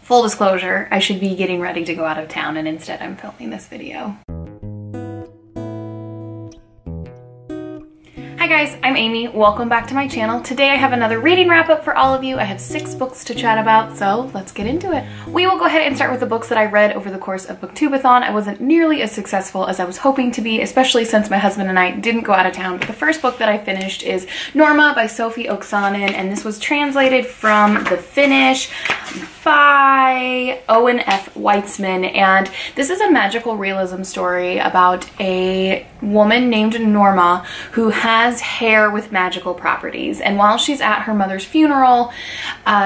Full disclosure, I should be getting ready to go out of town and instead I'm filming this video. Hi guys, I'm Amy. Welcome back to my channel. Today I have another reading wrap up for all of you. I have 6 books to chat about, so let's get into it. We will go ahead and start with the books that I read over the course of Booktubeathon. I wasn't nearly as successful as I was hoping to be, especially since my husband and I didn't go out of town. But the first book that I finished is Norma by Sophie Oksanen, and this was translated from the Finnish by Owen F. Weitzman. And this is a magical realism story about a woman named Norma who has hair with magical properties, and while she's at her mother's funeral,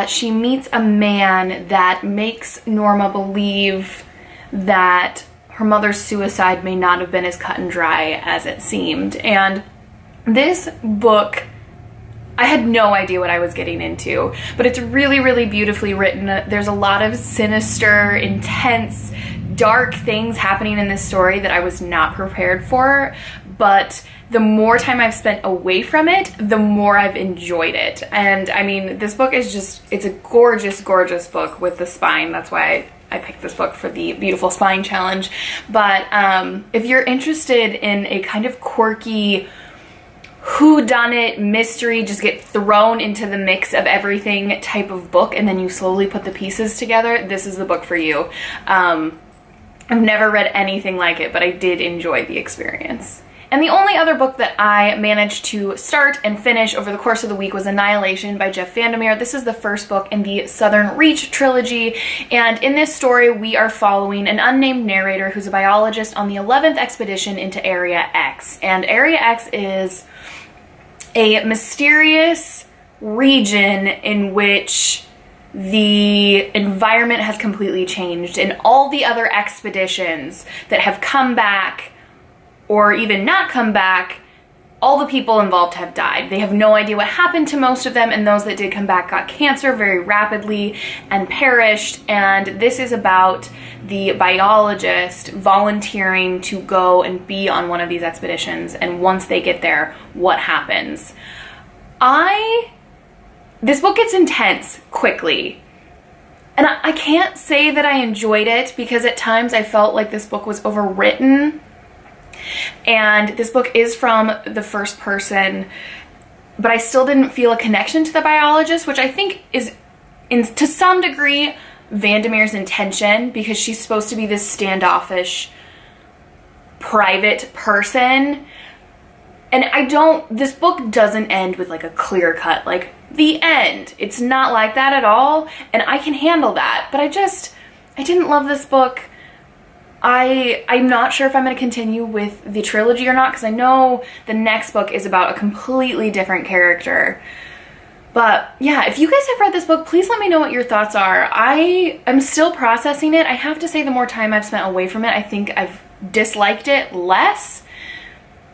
she meets a man that makes Norma believe that her mother's suicide may not have been as cut and dry as it seemed. And this book, I had no idea what I was getting into, but it's really, really beautifully written. There's a lot of sinister, intense, dark things happening in this story that I was not prepared for, but the more time I've spent away from it, the more I've enjoyed it. And I mean, this book is just, it's a gorgeous, gorgeous book with the spine. That's why I picked this book for the Beautiful Spine Challenge. But if you're interested in a kind of quirky, whodunit mystery, just get thrown into the mix of everything type of book, and then you slowly put the pieces together, this is the book for you. I've never read anything like it, but I did enjoy the experience. And the only other book that I managed to start and finish over the course of the week was Annihilation by Jeff Vandermeer. This is the first book in the Southern Reach trilogy, and in this story we are following an unnamed narrator who's a biologist on the 11th expedition into Area X. And Area X is a mysterious region in which the environment has completely changed, and all the other expeditions that have come back or even not come back, all the people involved have died. They have no idea what happened to most of them, and those that did come back got cancer very rapidly and perished. And this is about the biologist volunteering to go and be on one of these expeditions, and once they get there, what happens. This book gets intense quickly. And I can't say that I enjoyed it, because at times I felt like this book was overwritten. And this book is from the first person, but I still didn't feel a connection to the biologist, which I think is, to some degree, Vandermeer's intention, because she's supposed to be this standoffish, private person. And this book doesn't end with like a clear cut, like the end. It's not like that at all, and I can handle that. But I didn't love this book. I'm not sure if I'm going to continue with the trilogy or not, because I know the next book is about a completely different character. But yeah, if you guys have read this book, please let me know what your thoughts are. I'm still processing it. I have to say, the more time I've spent away from it, I think I've disliked it less,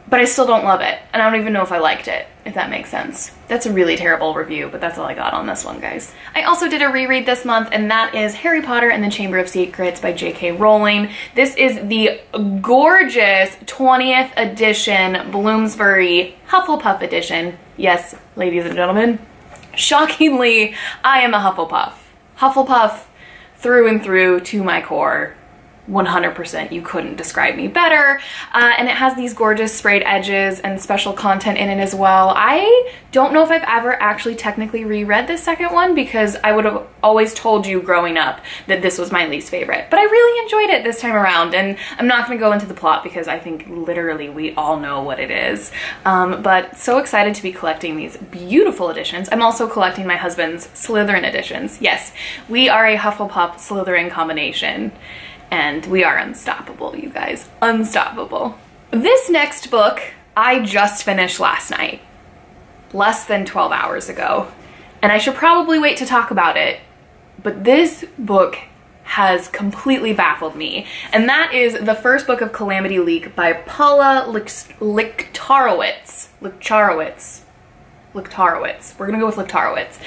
but I still don't love it. And I don't even know if I liked it, if that makes sense. That's a really terrible review, but that's all I got on this one, guys. I also did a reread this month, and that is Harry Potter and the Chamber of Secrets by J.K. Rowling. This is the gorgeous 20th edition Bloomsbury Hufflepuff edition. Yes, ladies and gentlemen, shockingly, I am a Hufflepuff. Hufflepuff through and through, to my core. 100%, you couldn't describe me better. And it has these gorgeous sprayed edges and special content in it as well. I don't know if I've ever actually technically reread this second one, because I would have always told you growing up that this was my least favorite. But I really enjoyed it this time around, and I'm not going to go into the plot because I think literally we all know what it is. But so excited to be collecting these beautiful editions. I'm also collecting my husband's Slytherin editions. Yes, we are a Hufflepuff Slytherin combination. And we are unstoppable, you guys. Unstoppable. This next book I just finished last night. Less than 12 hours ago. And I should probably wait to talk about it, but this book has completely baffled me. And that is the first book of Calamity Leak by Paula Lichtarowicz. We're gonna go with Lichtarowicz.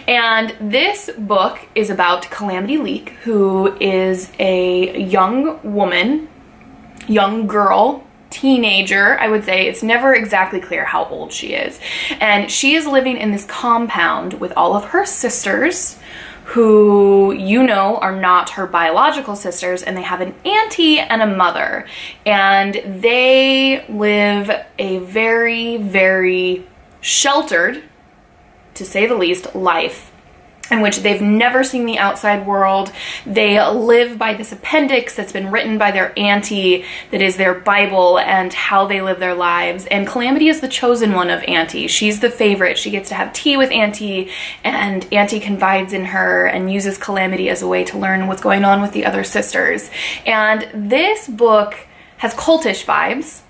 And this book is about Calamity Leak, who is a young woman, young girl, teenager, I would say. It's never exactly clear how old she is. And she is living in this compound with all of her sisters who you know are not her biological sisters, and they have an auntie and a mother, and they live a very, very sheltered, to say the least, life in which they've never seen the outside world. They live by this appendix that's been written by their auntie that is their Bible and how they live their lives. And Calamity is the chosen one of Auntie. She's the favorite. She gets to have tea with Auntie, and Auntie confides in her and uses Calamity as a way to learn what's going on with the other sisters. And this book has cultish vibes,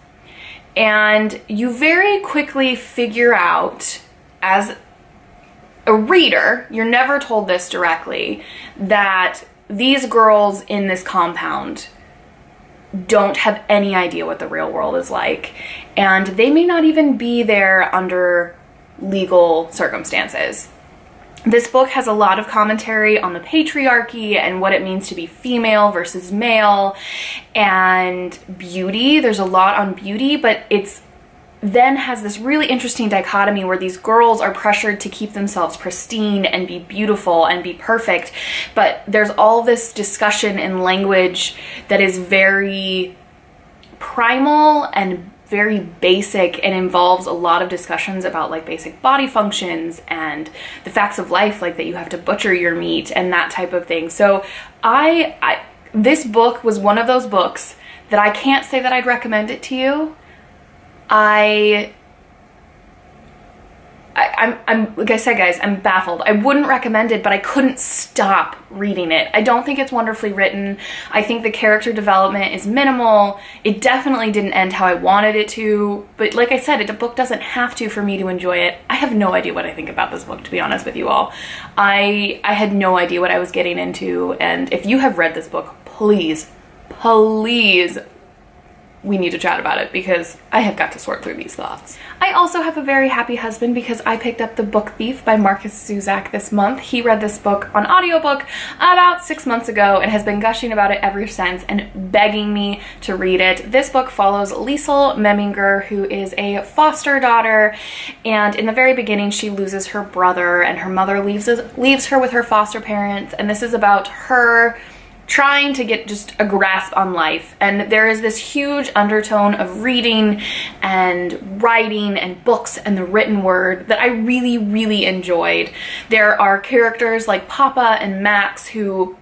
and you very quickly figure out, as a reader, you're never told this directly, that these girls in this compound don't have any idea what the real world is like, and they may not even be there under legal circumstances. This book has a lot of commentary on the patriarchy and what it means to be female versus male, and beauty. There's a lot on beauty, but it's then has this really interesting dichotomy where these girls are pressured to keep themselves pristine and be beautiful and be perfect, but there's all this discussion in language that is very primal and very basic and involves a lot of discussions about like basic body functions and the facts of life, like that you have to butcher your meat and that type of thing. So this book was one of those books that I can't say that I'd recommend it to you. I'm like I said, guys, I'm baffled. I wouldn't recommend it, but I couldn't stop reading it. I don't think it's wonderfully written. I think the character development is minimal. It definitely didn't end how I wanted it to, but like I said, the book doesn't have to for me to enjoy it. I have no idea what I think about this book, to be honest with you all. I had no idea what I was getting into, and if you have read this book, please, please, we need to chat about it, because I have got to sort through these thoughts. I also have a very happy husband because I picked up The Book Thief by Marcus Zuzak this month. He read this book on audiobook about 6 months ago and has been gushing about it ever since and begging me to read it. This book follows Liesl Memminger, who is a foster daughter, and in the very beginning she loses her brother and her mother leaves her with her foster parents, and this is about her trying to get just a grasp on life. And there is this huge undertone of reading and writing and books and the written word that I really, really enjoyed. There are characters like Papa and Max who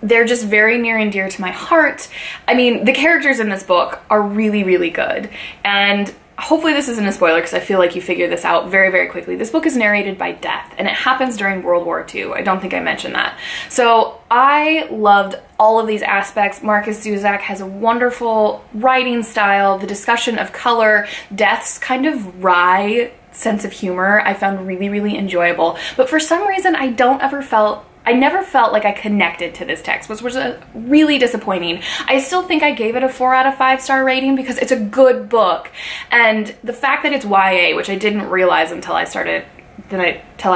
they're just very near and dear to my heart. I mean, the characters in this book are really, really good. And hopefully this isn't a spoiler because I feel like you figure this out very, very quickly. This book is narrated by Death, and it happens during World War II. I don't think I mentioned that. So I loved all of these aspects. Marcus Zuzak has a wonderful writing style. The discussion of color, Death's kind of wry sense of humor I found really, really enjoyable. But for some reason, I never felt like I connected to this text, which was really disappointing. I still think I gave it a 4 out of 5 star rating because it's a good book. And the fact that it's YA, which I didn't realize until I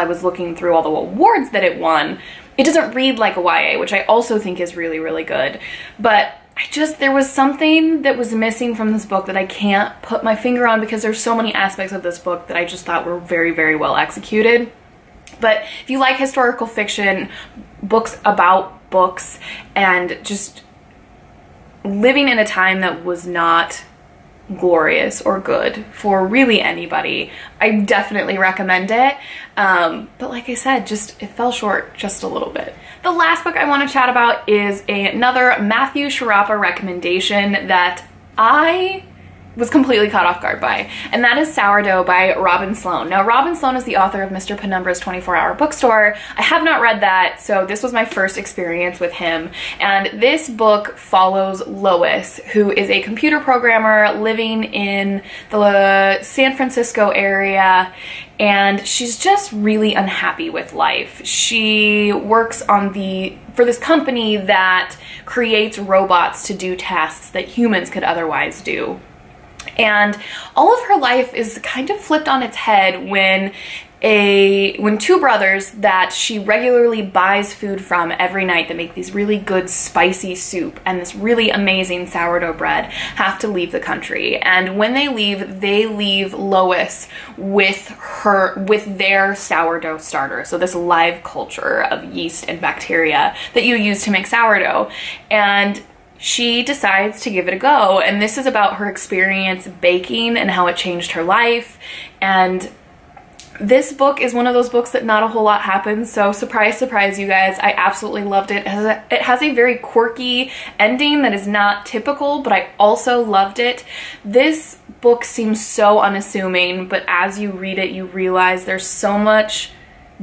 was looking through all the awards that it won, it doesn't read like a YA, which I also think is really, really good. But there was something that was missing from this book that I can't put my finger on because there's so many aspects of this book that I just thought were very, very well executed. But if you like historical fiction, books about books, and just living in a time that was not glorious or good for really anybody, I definitely recommend it. But like I said, it fell short just a little bit. The last book I want to chat about is another Matthew Sharapa recommendation that I was completely caught off guard by, and that is Sourdough by Robin Sloan. Now, Robin Sloan is the author of Mr. Penumbra's 24-Hour Bookstore. I have not read that, so this was my first experience with him, and this book follows Lois, who is a computer programmer living in the San Francisco area, and she's just really unhappy with life. She works for this company that creates robots to do tasks that humans could otherwise do. And all of her life is kind of flipped on its head when two brothers that she regularly buys food from every night that make these really good spicy soup and this really amazing sourdough bread have to leave the country. And when they leave Lois with their sourdough starter. So this live culture of yeast and bacteria that you use to make sourdough. And she decides to give it a go. And this is about her experience baking and how it changed her life. And this book is one of those books that not a whole lot happens, so surprise, surprise, you guys. I absolutely loved it. It has a very quirky ending that is not typical, but I also loved it. This book seems so unassuming, but as you read it, you realize there's so much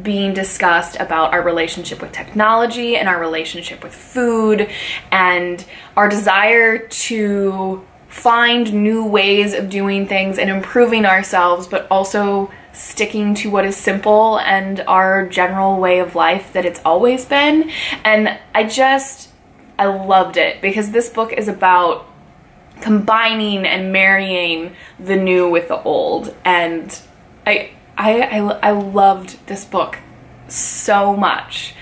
being discussed about our relationship with technology and our relationship with food and our desire to find new ways of doing things and improving ourselves, but also sticking to what is simple and our general way of life that it's always been. And I loved it because this book is about combining and marrying the new with the old. And I loved this book so much.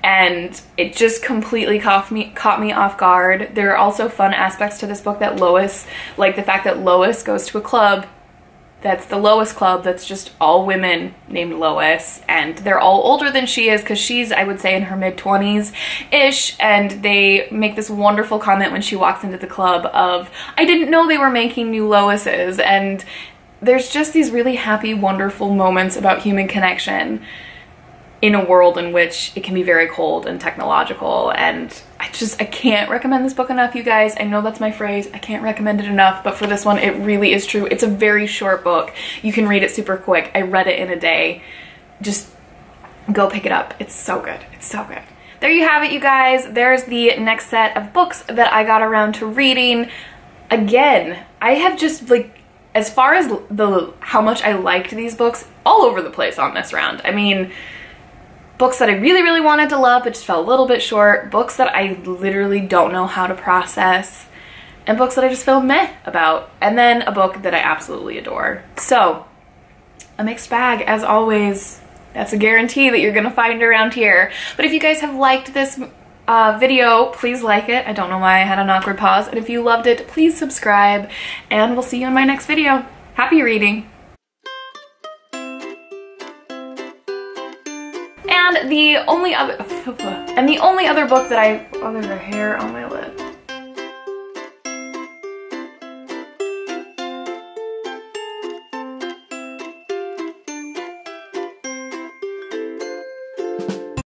And it just completely caught me off guard. There are also fun aspects to this book that Lois, like the fact that Lois goes to a club that's the Lois Club, that's just all women named Lois, and they're all older than she is because she's, I would say, in her mid-20s-ish, and they make this wonderful comment when she walks into the club of, I didn't know they were making new Loises, and there's just these really happy, wonderful moments about human connection in a world in which it can be very cold and technological. And I can't recommend this book enough, you guys. I know that's my phrase, I can't recommend it enough, but for this one it really is true. It's a very short book. You can read it super quick. I read it in a day. Just go pick it up. It's so good. It's so good. There you have it, you guys. There's the next set of books that I got around to reading. Again, I have just, like, as far as how much I liked these books, all over the place on this round. I mean, books that I really, really wanted to love but just fell a little bit short, books that I literally don't know how to process, and books that I just feel meh about, and then a book that I absolutely adore. So, a mixed bag, as always. That's a guarantee that you're gonna find around here. But if you guys have liked this video, please like it. I don't know why I had an awkward pause. And if you loved it, please subscribe, and we'll see you in my next video. Happy reading! And the only other book that oh, there's a hair on my lip.